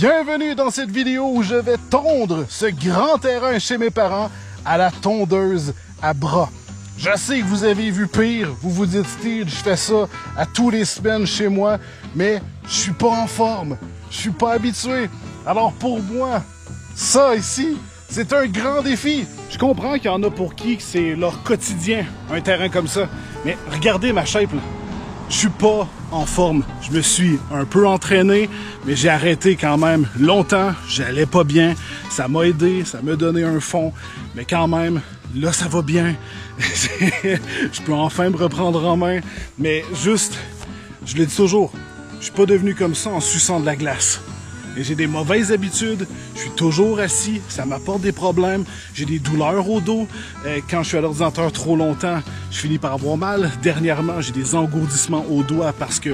Bienvenue dans cette vidéo où je vais tondre ce grand terrain chez mes parents à la tondeuse à bras. Je sais que vous avez vu pire, vous vous dites Steve, je fais ça à tous les semaines chez moi, mais je suis pas en forme, je suis pas habitué. Alors pour moi, ça ici, c'est un grand défi. Je comprends qu'il y en a pour qui c'est leur quotidien, un terrain comme ça, mais regardez ma shape là. Je suis pas en forme. Je me suis un peu entraîné, mais j'ai arrêté quand même longtemps. J'allais pas bien. Ça m'a aidé, ça m'a donné un fond. Mais quand même, là, ça va bien. Je peux enfin me reprendre en main. Mais juste, je le dis toujours, je suis pas devenu comme ça en suçant de la glace. Et j'ai des mauvaises habitudes, je suis toujours assis, ça m'apporte des problèmes, j'ai des douleurs au dos. Quand je suis à l'ordinateur trop longtemps, je finis par avoir mal. Dernièrement, j'ai des engourdissements au doigt parce que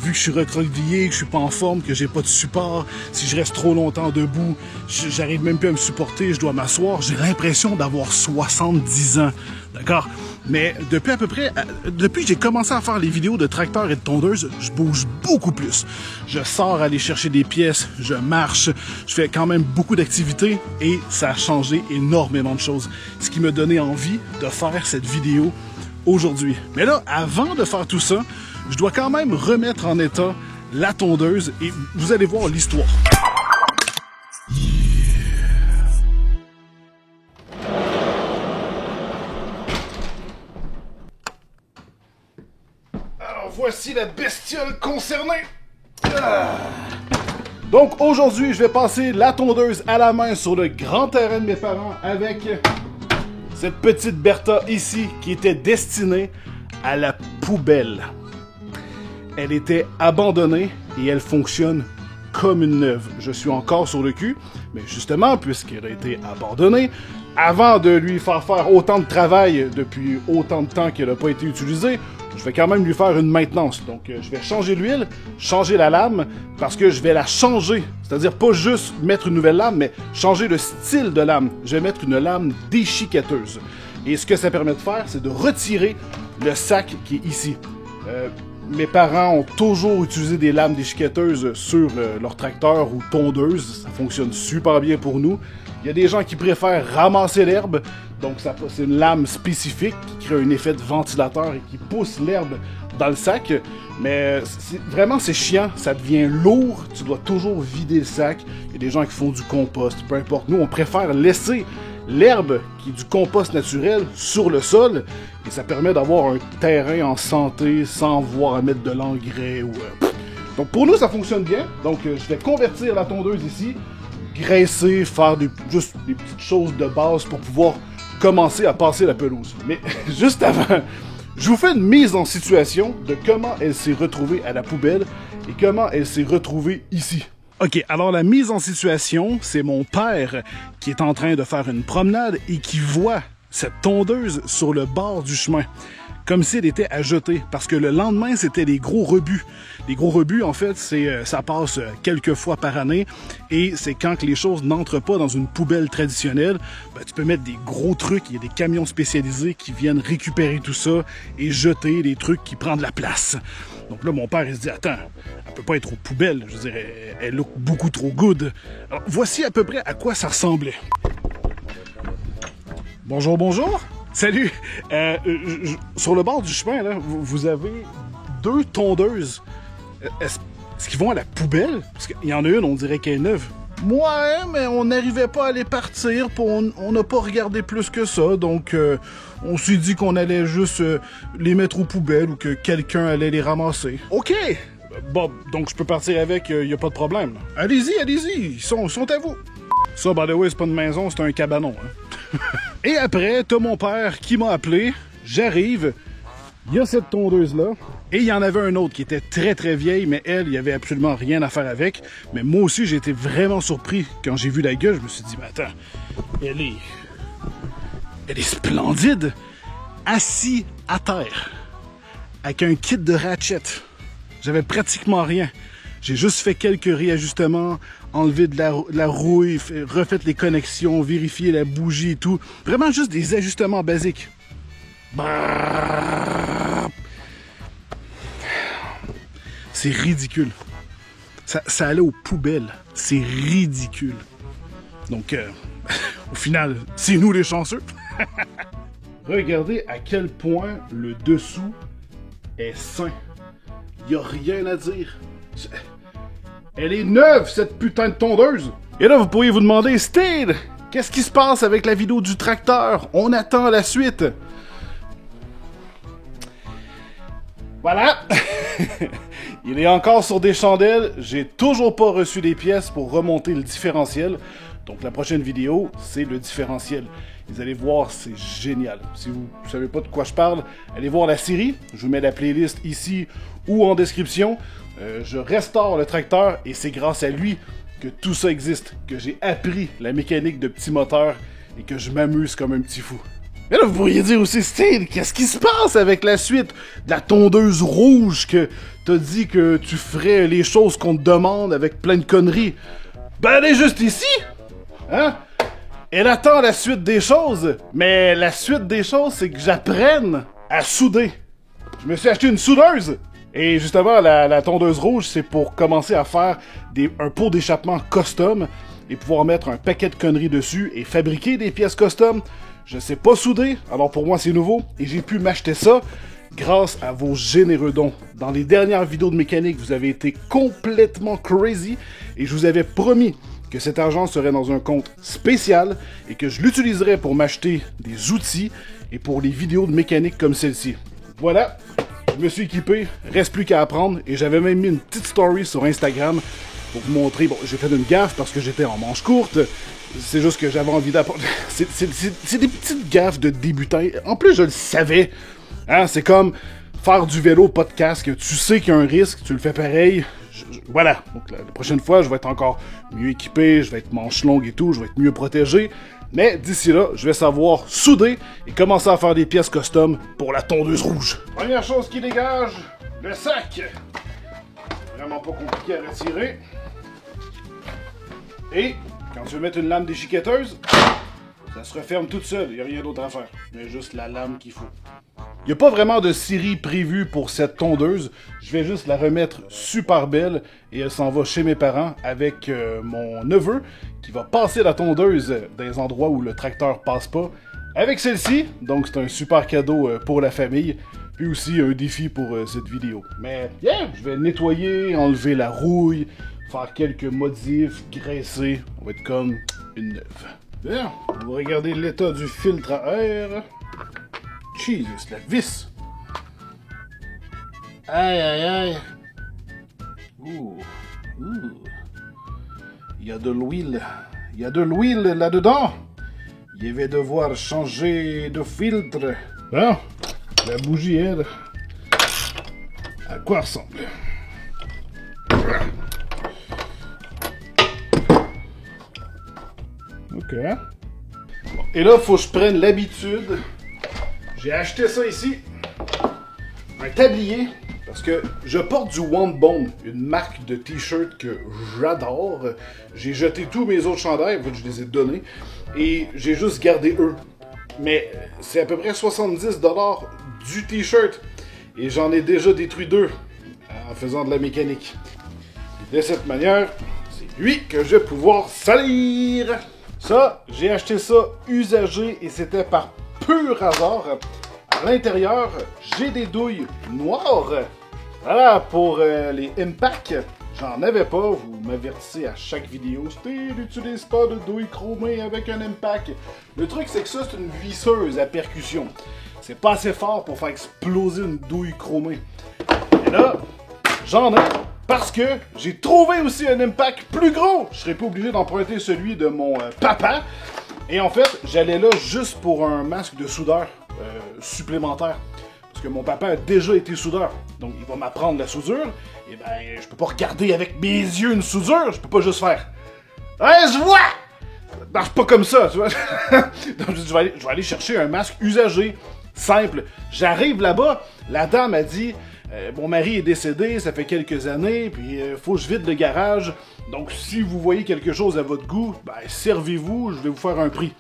vu que je suis recroquevillé, que je suis pas en forme, que j'ai pas de support, si je reste trop longtemps debout, j'arrive même plus à me supporter, je dois m'asseoir. J'ai l'impression d'avoir 70 ans, d'accord? Mais depuis que j'ai commencé à faire les vidéos de tracteurs et de tondeuses, je bouge beaucoup plus. Je sors aller chercher des pièces, je marche, je fais quand même beaucoup d'activités et ça a changé énormément de choses. Ce qui m'a donné envie de faire cette vidéo aujourd'hui. Mais là, avant de faire tout ça, je dois quand même remettre en état la tondeuse et vous allez voir l'histoire. Voici la bestiole concernée. Donc aujourd'hui, je vais passer la tondeuse à la main sur le grand terrain de mes parents avec cette petite Bertha ici qui était destinée à la poubelle. Elle était abandonnée et elle fonctionne comme une neuve. Je suis encore sur le cul, mais justement, puisqu'elle a été abandonnée, avant de lui faire autant de travail depuis autant de temps qu'elle n'a pas été utilisée, je vais quand même lui faire une maintenance. Donc, je vais changer l'huile, changer la lame, parce que je vais la changer. C'est-à-dire pas juste mettre une nouvelle lame, mais changer le style de lame. Je vais mettre une lame déchiqueteuse. Et ce que ça permet de faire, c'est de retirer le sac qui est ici. Mes parents ont toujours utilisé des lames déchiqueteuses sur leur tracteur ou tondeuse. Ça fonctionne super bien pour nous. Il y a des gens qui préfèrent ramasser l'herbe, donc c'est une lame spécifique qui crée un effet de ventilateur et qui pousse l'herbe dans le sac. Mais vraiment c'est chiant, ça devient lourd, tu dois toujours vider le sac. Il y a des gens qui font du compost, peu importe. Nous, on préfère laisser l'herbe qui est du compost naturel sur le sol et ça permet d'avoir un terrain en santé sans avoir à mettre de l'engrais. Donc pour nous, ça fonctionne bien. Donc je vais convertir la tondeuse ici, graisser, faire juste des petites choses de base pour pouvoir commencer à passer la pelouse. Mais juste avant, je vous fais une mise en situation de comment elle s'est retrouvée à la poubelle et comment elle s'est retrouvée ici. Ok, alors la mise en situation, c'est mon père qui est en train de faire une promenade et qui voit cette tondeuse sur le bord du chemin, comme si elle était à jeter, parce que le lendemain, c'était des gros rebuts. Les gros rebuts, en fait, ça passe quelques fois par année, et c'est quand que les choses n'entrent pas dans une poubelle traditionnelle, ben, tu peux mettre des gros trucs, il y a des camions spécialisés qui viennent récupérer tout ça et jeter des trucs qui prennent de la place. Donc là, mon père, il se dit, attends, elle peut pas être aux poubelles, je veux dire, elle look beaucoup trop good. Alors, voici à peu près à quoi ça ressemblait. Bonjour, bonjour. Salut! Sur le bord du chemin, là, vous avez deux tondeuses. Est-ce qu'ils vont à la poubelle? Parce qu'il y en a une, on dirait qu'elle est neuve. Ouais, mais on n'arrivait pas à les partir, puis on n'a pas regardé plus que ça, donc on s'est dit qu'on allait juste les mettre aux poubelles ou que quelqu'un allait les ramasser. OK! Bon, donc je peux partir avec, y a pas de problème. Allez-y, ils sont à vous. Ça, by the way, c'est pas une maison, c'est un cabanon. Hein. Et après, t'as mon père qui m'a appelé, j'arrive, il y a cette tondeuse-là, et il y en avait un autre qui était très très vieille, mais elle, il y avait absolument rien à faire avec. Mais moi aussi, j'ai été vraiment surpris quand j'ai vu la gueule, je me suis dit, mais attends, elle est splendide, assis à terre, avec un kit de ratchet. J'avais pratiquement rien. J'ai juste fait quelques réajustements, enlevé de la rouille, refait les connexions, vérifié la bougie et tout. Vraiment juste des ajustements basiques. C'est ridicule. Ça allait aux poubelles. C'est ridicule. Donc, au final, c'est nous les chanceux. Regardez à quel point le dessous est sain. Y a rien à dire. Elle est neuve, cette putain de tondeuse. Et là, vous pourriez vous demander, Steve, qu'est-ce qui se passe avec la vidéo du tracteur? On attend la suite. Voilà. Il est encore sur des chandelles. J'ai toujours pas reçu les pièces pour remonter le différentiel. Donc la prochaine vidéo, c'est le différentiel. Vous allez voir, c'est génial. Si vous ne savez pas de quoi je parle, allez voir la série. Je vous mets la playlist ici ou en description. Je restaure le tracteur et c'est grâce à lui que tout ça existe, que j'ai appris la mécanique de petits moteurs et que je m'amuse comme un petit fou. Mais là, vous pourriez dire aussi, Steve, qu'est-ce qui se passe avec la suite de la tondeuse rouge que t'as dit que tu ferais les choses qu'on te demande avec plein de conneries? Ben, elle est juste ici! Hein? Elle attend la suite des choses, mais la suite des choses, c'est que j'apprenne à souder. Je me suis acheté une soudeuse! Et justement, la tondeuse rouge, c'est pour commencer à faire un pot d'échappement custom et pouvoir mettre un paquet de conneries dessus et fabriquer des pièces custom. Je sais pas souder, alors pour moi c'est nouveau, et j'ai pu m'acheter ça grâce à vos généreux dons. Dans les dernières vidéos de mécanique, vous avez été complètement crazy, et je vous avais promis que cet argent serait dans un compte spécial, et que je l'utiliserais pour m'acheter des outils, et pour les vidéos de mécanique comme celle-ci. Voilà, je me suis équipé, reste plus qu'à apprendre, et j'avais même mis une petite story sur Instagram, pour vous montrer, bon, j'ai fait une gaffe parce que j'étais en manche courte, c'est juste que j'avais envie d'apprendre. C'est des petites gaffes de débutants. En plus, je le savais. Hein, c'est comme faire du vélo, pas de casque. Tu sais qu'il y a un risque, tu le fais pareil. Voilà. Donc la prochaine fois, je vais être encore mieux équipé, je vais être manche longue et tout, je vais être mieux protégé. Mais d'ici là, je vais savoir souder et commencer à faire des pièces custom pour la tondeuse rouge. Première chose qui dégage, le sac. Vraiment pas compliqué à retirer. Et quand tu veux mettre une lame déchiquetteuse, ça se referme toute seule, il n'y a rien d'autre à faire. Il y a juste la lame qu'il faut. Il n'y a pas vraiment de série prévue pour cette tondeuse. Je vais juste la remettre super belle et elle s'en va chez mes parents avec mon neveu qui va passer la tondeuse dans les endroits où le tracteur passe pas avec celle-ci. Donc c'est un super cadeau pour la famille. Puis aussi un défi pour cette vidéo. Mais yeah, je vais nettoyer, enlever la rouille, faire quelques modifs, graisser. On va être comme une neuve. Bien, on va regarder l'état du filtre à air. Jesus, la vis! Aïe, aïe, aïe! Ouh, ouh! Il y a de l'huile. Il y a de l'huile là-dedans! Il va devoir changer de filtre. Bon, la bougie, elle, à quoi ressemble? Ok. Bon, et là, faut que je prenne l'habitude. J'ai acheté ça ici. Un tablier. Parce que je porte du Wandbone, une marque de t-shirt que j'adore. J'ai jeté tous mes autres chandails, en fait, je les ai donnés. Et j'ai juste gardé eux. Mais c'est à peu près 70$ du t-shirt. Et j'en ai déjà détruit 2 en faisant de la mécanique. Et de cette manière, c'est lui que je vais pouvoir salir. Ça, j'ai acheté ça usagé et c'était par pur hasard. À l'intérieur, j'ai des douilles noires. Voilà, pour les impacts, j'en avais pas. Vous m'avertissez à chaque vidéo. Steve, n'utilise pas de douilles chromées avec un impact. Le truc, c'est que ça, c'est une visseuse à percussion. C'est pas assez fort pour faire exploser une douille chromée. Et là, j'en ai. Parce que j'ai trouvé aussi un impact plus gros. Je serais pas obligé d'emprunter celui de mon papa. Et en fait, j'allais là juste pour un masque de soudeur supplémentaire. Parce que mon papa a déjà été soudeur. Donc il va m'apprendre la soudure. Et ben, je peux pas regarder avec mes yeux une soudure. Je peux pas juste faire. Ouais, je vois! Ça marche pas comme ça, tu vois. Donc je vais aller chercher un masque usagé, simple. J'arrive là-bas, la dame a dit. Mon mari est décédé, ça fait quelques années, puis faut que je vide le garage. Donc, si vous voyez quelque chose à votre goût, ben, servez-vous, je vais vous faire un prix.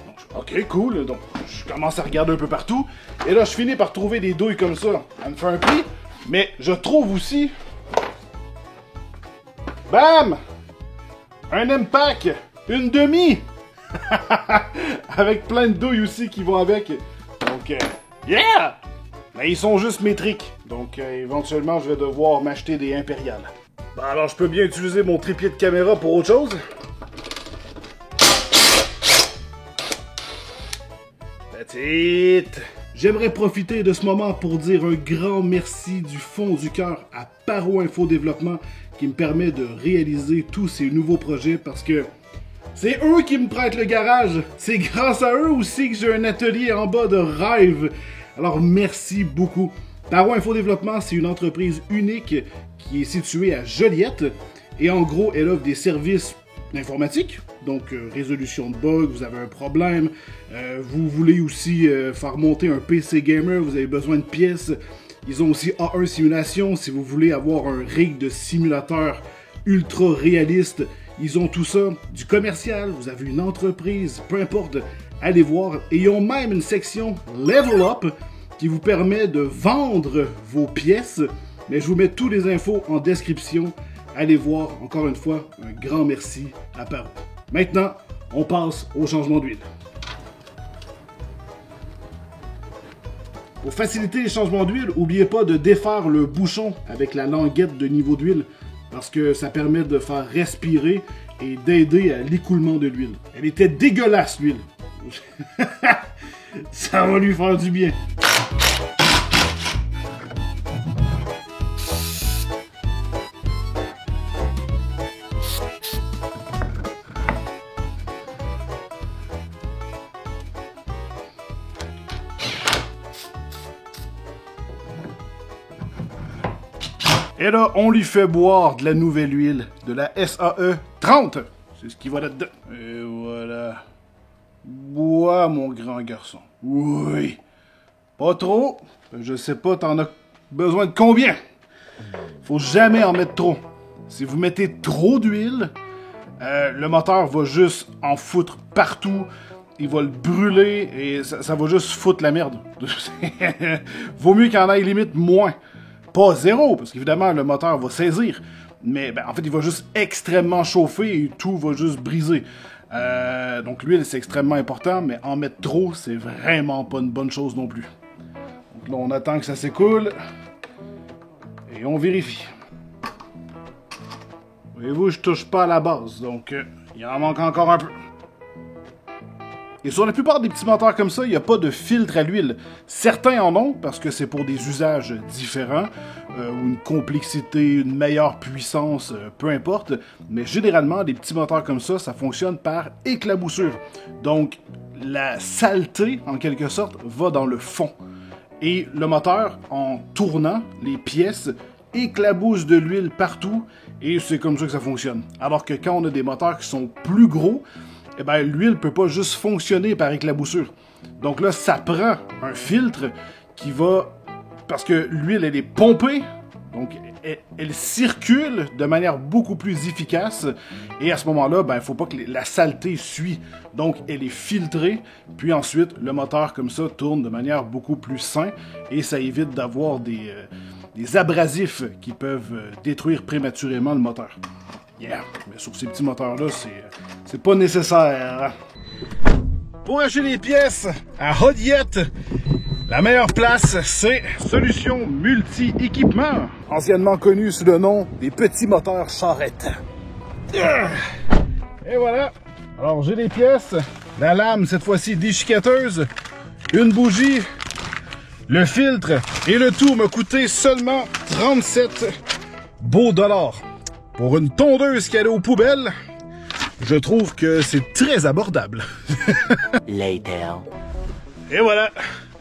Donc, ok, cool. Donc, je commence à regarder un peu partout. Et là, je finis par trouver des douilles comme ça. Elle me fait un prix. Mais je trouve aussi... Bam! un M-Pack, une demi, avec plein de douilles aussi qui vont avec. Donc, yeah! Mais ils sont juste métriques, donc éventuellement je vais devoir m'acheter des impériales. Bon, alors je peux bien utiliser mon trépied de caméra pour autre chose. That's it! J'aimerais profiter de ce moment pour dire un grand merci du fond du cœur à Paro Info Développement qui me permet de réaliser tous ces nouveaux projets parce que c'est eux qui me prêtent le garage. C'est grâce à eux aussi que j'ai un atelier en bas de rêve. Alors merci beaucoup. Paro Info Développement, c'est une entreprise unique qui est située à Joliette et en gros, elle offre des services informatique, donc résolution de bugs, vous avez un problème, vous voulez aussi faire monter un PC gamer, vous avez besoin de pièces. Ils ont aussi A1 Simulation, si vous voulez avoir un rig de simulateur ultra réaliste. Ils ont tout ça, du commercial, vous avez une entreprise, peu importe, allez voir. Et ils ont même une section Level Up qui vous permet de vendre vos pièces. Mais je vous mets tous les infos en description. Allez voir, encore une fois, un grand merci à Paro. Maintenant, on passe au changement d'huile. Pour faciliter les changements d'huile, n'oubliez pas de défaire le bouchon avec la languette de niveau d'huile parce que ça permet de faire respirer et d'aider à l'écoulement de l'huile. Elle était dégueulasse, l'huile. Ça va lui faire du bien. Et là, on lui fait boire de la nouvelle huile, de la SAE 30. C'est ce qui va là-dedans. Et voilà. Bois, mon grand garçon. Oui. Pas trop. Je sais pas, t'en as besoin de combien? Faut jamais en mettre trop. Si vous mettez trop d'huile, le moteur va juste en foutre partout. Il va le brûler et ça va juste foutre la merde. Vaut mieux qu'il en aille limite moins. Pas zéro, parce qu'évidemment, le moteur va saisir. Mais en fait, il va juste extrêmement chauffer et tout va juste briser. Donc l'huile, c'est extrêmement important, mais en mettre trop, c'est vraiment pas une bonne chose non plus. Donc là, on attend que ça s'écoule. Et on vérifie. Voyez-vous, je touche pas à la base, donc il en manque encore un peu. Et sur la plupart des petits moteurs comme ça, il n'y a pas de filtre à l'huile. Certains en ont, parce que c'est pour des usages différents, ou une complexité, une meilleure puissance, peu importe. Mais généralement, des petits moteurs comme ça, ça fonctionne par éclaboussure. Donc, la saleté, en quelque sorte, va dans le fond. Et le moteur, en tournant les pièces, éclabousse de l'huile partout, et c'est comme ça que ça fonctionne. Alors que quand on a des moteurs qui sont plus gros, eh ben, l'huile peut pas juste fonctionner par éclaboussure. Donc là, ça prend un filtre qui va... Parce que l'huile, elle est pompée, donc elle circule de manière beaucoup plus efficace. Et à ce moment-là, il faut pas que la saleté suit. Donc, elle est filtrée. Puis ensuite, le moteur, comme ça, tourne de manière beaucoup plus saine. Et ça évite d'avoir des abrasifs qui peuvent détruire prématurément le moteur. Yeah, mais sur ces petits moteurs-là, c'est pas nécessaire. Pour acheter des pièces à Joliette, la meilleure place, c'est Solutions Multi-Équipement, anciennement connu sous le nom des petits moteurs charrettes. Et voilà. Alors, j'ai les pièces, la lame, cette fois-ci déchiqueteuse, une bougie, le filtre, et le tout m'a coûté seulement 37 beaux dollars. Pour une tondeuse qui allait aux poubelles, je trouve que c'est très abordable. Later. Et voilà,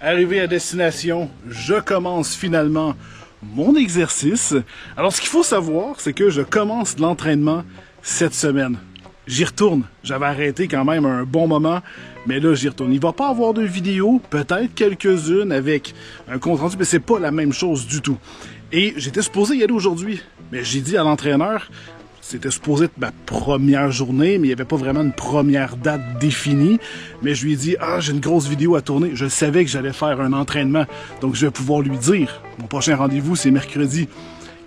arrivé à destination, je commence finalement mon exercice. Alors, ce qu'il faut savoir, c'est que je commence l'entraînement cette semaine. J'y retourne. J'avais arrêté quand même un bon moment, mais là, j'y retourne. Il va pas avoir de vidéo, peut-être quelques-unes avec un compte rendu, mais c'est pas la même chose du tout. Et j'étais supposé y aller aujourd'hui, mais j'ai dit à l'entraîneur, c'était supposé être ma première journée, mais il n'y avait pas vraiment une première date définie. Mais je lui ai dit, j'ai une grosse vidéo à tourner. Je savais que j'allais faire un entraînement, donc je vais pouvoir lui dire. Mon prochain rendez-vous, c'est mercredi.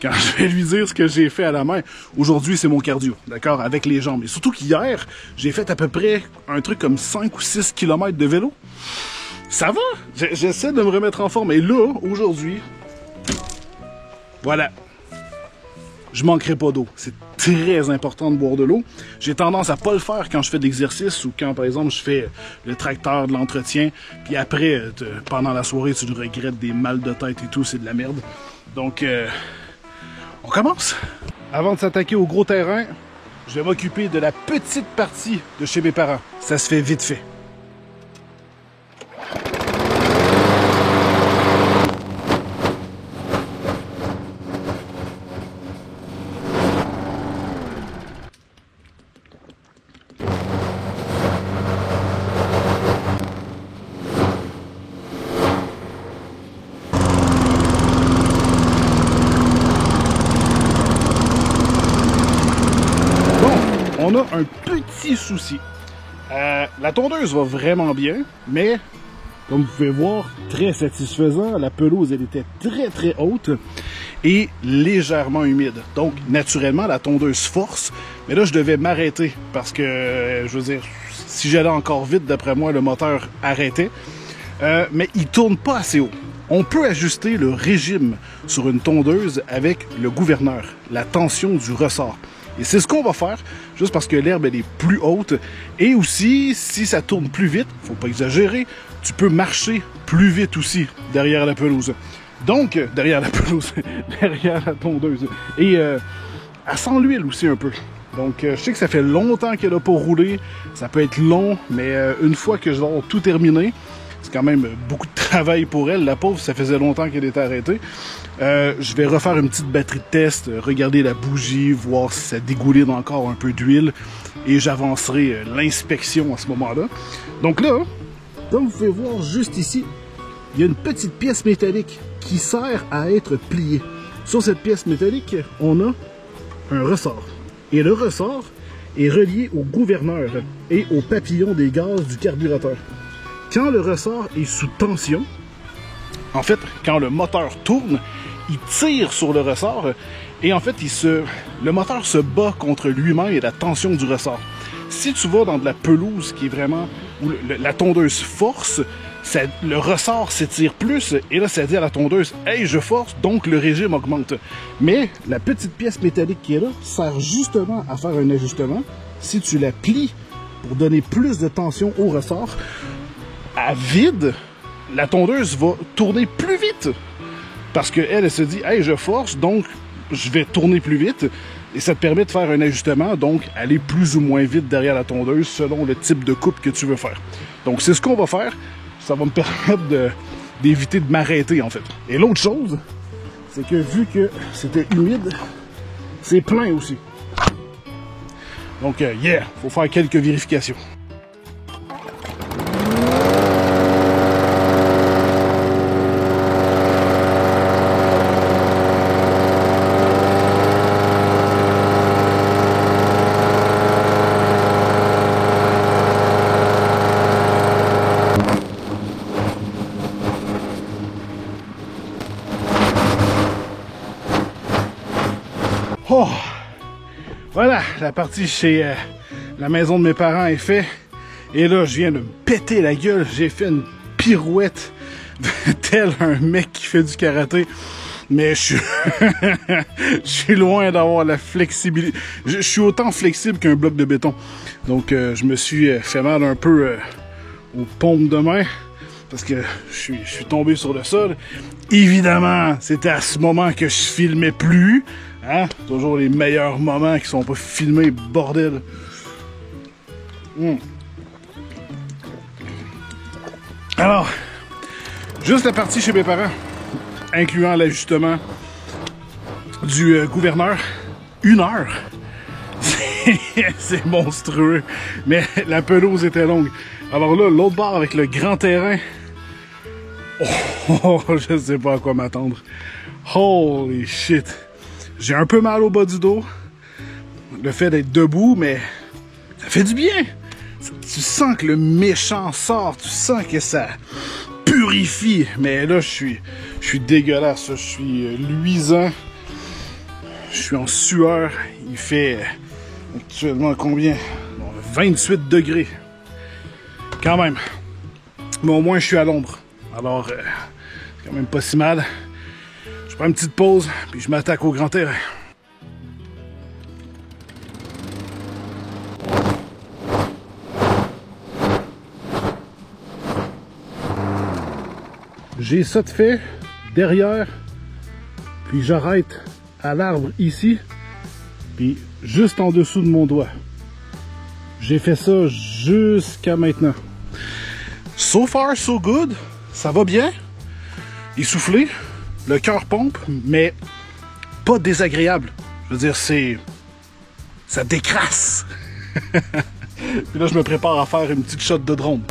quand je vais lui dire ce que j'ai fait à la main. Aujourd'hui, c'est mon cardio, d'accord, avec les jambes. Et surtout qu'hier, j'ai fait à peu près un truc comme 5 ou 6 km de vélo. Ça va, j'essaie de me remettre en forme. Et là, aujourd'hui, voilà, je manquerai pas d'eau. C'est très important de boire de l'eau. J'ai tendance à pas le faire quand je fais de l'exercice ou quand, par exemple, je fais le tracteur, de l'entretien. Puis après, pendant la soirée, tu le regrettes, des mal de tête et tout, c'est de la merde. Donc, on commence. Avant de s'attaquer au gros terrain, je vais m'occuper de la petite partie de chez mes parents. Ça se fait vite fait. On a un petit souci. La tondeuse va vraiment bien, mais comme vous pouvez voir, très satisfaisant. La pelouse, elle était très très haute et légèrement humide. Donc, naturellement, la tondeuse force. Mais là, je devais m'arrêter parce que, je veux dire, si j'allais encore vite, d'après moi, le moteur arrêtait. Mais il tourne pas assez haut. On peut ajuster le régime sur une tondeuse avec le gouverneur, la tension du ressort. Et c'est ce qu'on va faire, juste parce que l'herbe elle est plus haute. Et aussi, si ça tourne plus vite, faut pas exagérer, tu peux marcher plus vite aussi derrière la pelouse. Donc, derrière la pelouse, derrière la tondeuse. Et elle sent l'huile aussi un peu. Donc, je sais que ça fait longtemps qu'elle n'a pas roulé. Ça peut être long, mais une fois que je vais avoir tout terminé, c'est quand même beaucoup de travail pour elle. La pauvre, ça faisait longtemps qu'elle était arrêtée. Je vais refaire une petite batterie de test, regarder la bougie, voir si ça dégouline encore un peu d'huile. Et j'avancerai l'inspection à ce moment-là. Donc là, comme vous pouvez voir juste ici, il y a une petite pièce métallique qui sert à être pliée. Sur cette pièce métallique, on a un ressort. Et le ressort est relié au gouverneur et au papillon des gaz du carburateur. Quand le ressort est sous tension, en fait, quand le moteur tourne, il tire sur le ressort et en fait, le moteur se bat contre lui-même et la tension du ressort. Si tu vas dans de la pelouse qui est vraiment où la tondeuse force, le ressort s'étire plus et là, ça dit à la tondeuse « Hey, je force, donc le régime augmente. » Mais la petite pièce métallique qui est là sert justement à faire un ajustement. Si tu la plies pour donner plus de tension au ressort, à vide, la tondeuse va tourner plus vite. Parce qu'elle, elle se dit, hey, je force, donc je vais tourner plus vite. Et ça te permet de faire un ajustement, donc aller plus ou moins vite derrière la tondeuse selon le type de coupe que tu veux faire. Donc c'est ce qu'on va faire. Ça va me permettre d'éviter de m'arrêter, en fait. Et l'autre chose, c'est que vu que c'était humide, c'est plein aussi. Donc, yeah, faut faire quelques vérifications. Oh, voilà, la partie chez la maison de mes parents est faite. Et là, je viens de me péter la gueule. J'ai fait une pirouette tel un mec qui fait du karaté. Mais je suis loin d'avoir la flexibilité. Je suis autant flexible qu'un bloc de béton. Donc, je me suis fait mal un peu aux paumes de main. Parce que je suis tombé sur le sol. Évidemment, c'était à ce moment que je filmais plus. Hein? Toujours les meilleurs moments qui sont pas filmés, bordel. Alors, juste la partie chez mes parents, incluant l'ajustement du gouverneur. 1 heure. C'est monstrueux. Mais la pelouse était longue. Alors là, l'autre bord avec le grand terrain. Oh, je sais pas à quoi m'attendre. Holy shit. J'ai un peu mal au bas du dos. Le fait d'être debout, mais ça fait du bien. Tu sens que le méchant sort. Tu sens que ça purifie. Mais là, je suis dégueulasse. Je suis luisant. Je suis en sueur. Il fait actuellement combien? 28 degrés. Quand même. Mais au moins, je suis à l'ombre. Alors, c'est quand même pas si mal. Je prends une petite pause, puis je m'attaque au grand terrain. J'ai ça de fait derrière, puis j'arrête à l'arbre ici, puis juste en dessous de mon doigt. J'ai fait ça jusqu'à maintenant. So far, so good. Ça va bien. Essoufflé. Le cœur pompe, mais pas désagréable. Je veux dire, ça décrasse. Puis là, je me prépare à faire une petite shot de drone.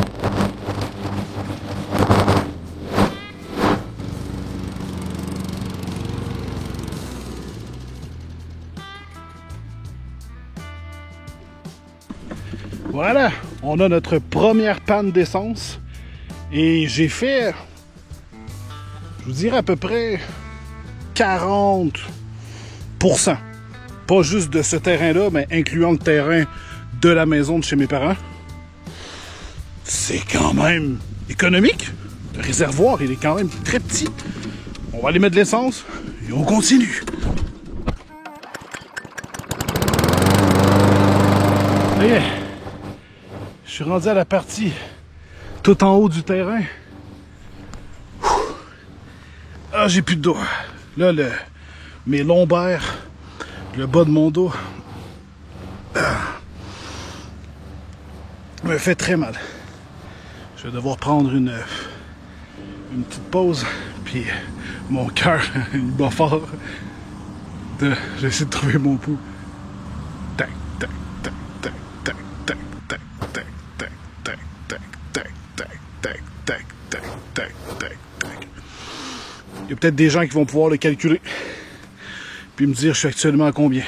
Voilà, on a notre première panne d'essence et j'ai fait, je vous dirais à peu près 40%. Pas juste de ce terrain-là, mais incluant le terrain de la maison de chez mes parents. C'est quand même économique. Le réservoir, il est quand même très petit. On va aller mettre de l'essence et on continue. Okay. Je suis rendu à la partie tout en haut du terrain. Ah, j'ai plus de dos. Là, mes lombaires, le bas de mon dos, me fait très mal. Je vais devoir prendre une petite pause, puis mon cœur, il bat fort. J'essaie de trouver mon pouls. Tac, tac, tac, tac, tac, tac, tac, tac, tac, tac, tac, tac, tac, tac, tac, tac, tac, tac, tac. Il y a peut-être des gens qui vont pouvoir le calculer, puis me dire je suis actuellement à combien.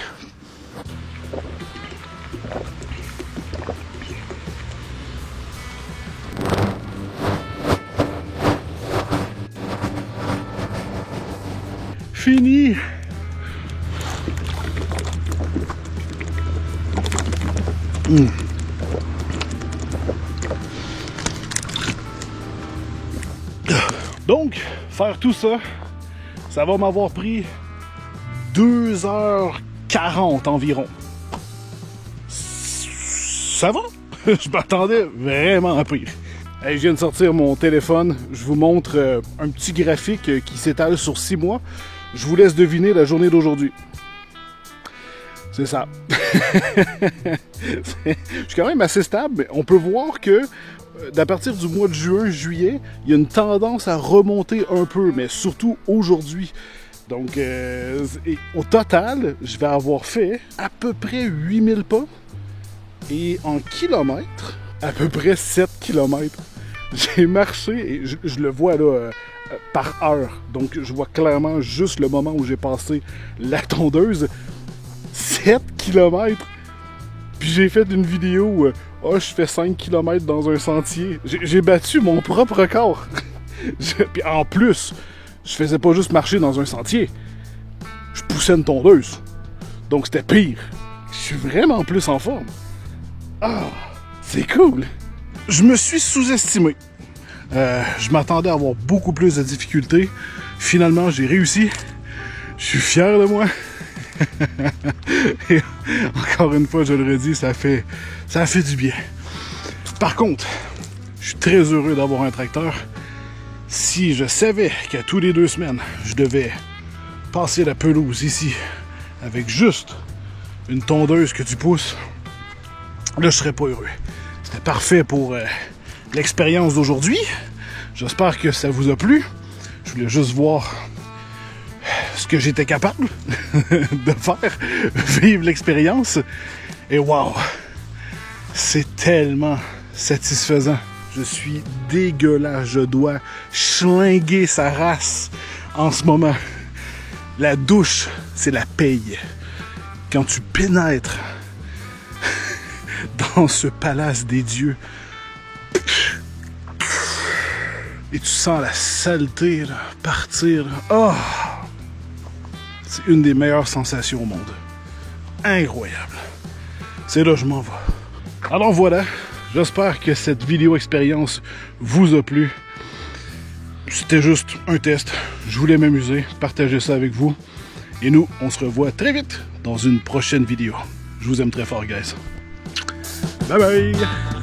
Fini. Donc, faire tout ça, ça va m'avoir pris 2h40 environ. Ça va? Je m'attendais vraiment à pire. Hey, je viens de sortir mon téléphone. Je vous montre un petit graphique qui s'étale sur 6 mois. Je vous laisse deviner la journée d'aujourd'hui. C'est ça. Je suis quand même assez stable, mais on peut voir que d'à partir du mois de juin, juillet, il y a une tendance à remonter un peu, mais surtout aujourd'hui. Donc, au total, je vais avoir fait à peu près 8000 pas et en kilomètres, à peu près 7 kilomètres. J'ai marché, et je le vois là par heure, donc je vois clairement juste le moment où j'ai passé la tondeuse. 7 km. Puis j'ai fait une vidéo où je fais 5 km dans un sentier. J'ai battu mon propre record. Puis en plus, je faisais pas juste marcher dans un sentier. Je poussais une tondeuse. Donc c'était pire. Je suis vraiment plus en forme. Ah, c'est cool. Je me suis sous-estimé. Je m'attendais à avoir beaucoup plus de difficultés. Finalement, j'ai réussi. Je suis fier de moi. Et encore une fois, je le redis, ça fait du bien. Par contre, je suis très heureux d'avoir un tracteur. Si je savais qu'à tous les 2 semaines, je devais passer la pelouse ici avec juste une tondeuse que tu pousses, là, je serais pas heureux. C'était parfait pour l'expérience d'aujourd'hui. J'espère que ça vous a plu. Je voulais juste voir ce que j'étais capable de faire, vivre l'expérience. Et wow, c'est tellement satisfaisant. Je suis dégueulasse, je dois schlinguer sa race en ce moment. La douche, c'est la paye. Quand tu pénètres dans ce palace des dieux et tu sens la saleté là, partir. Oh! C'est une des meilleures sensations au monde. Incroyable. C'est là que je m'en vais. Alors voilà, j'espère que cette vidéo expérience vous a plu. C'était juste un test. Je voulais m'amuser, partager ça avec vous. Et nous, on se revoit très vite dans une prochaine vidéo. Je vous aime très fort, guys. Bye bye!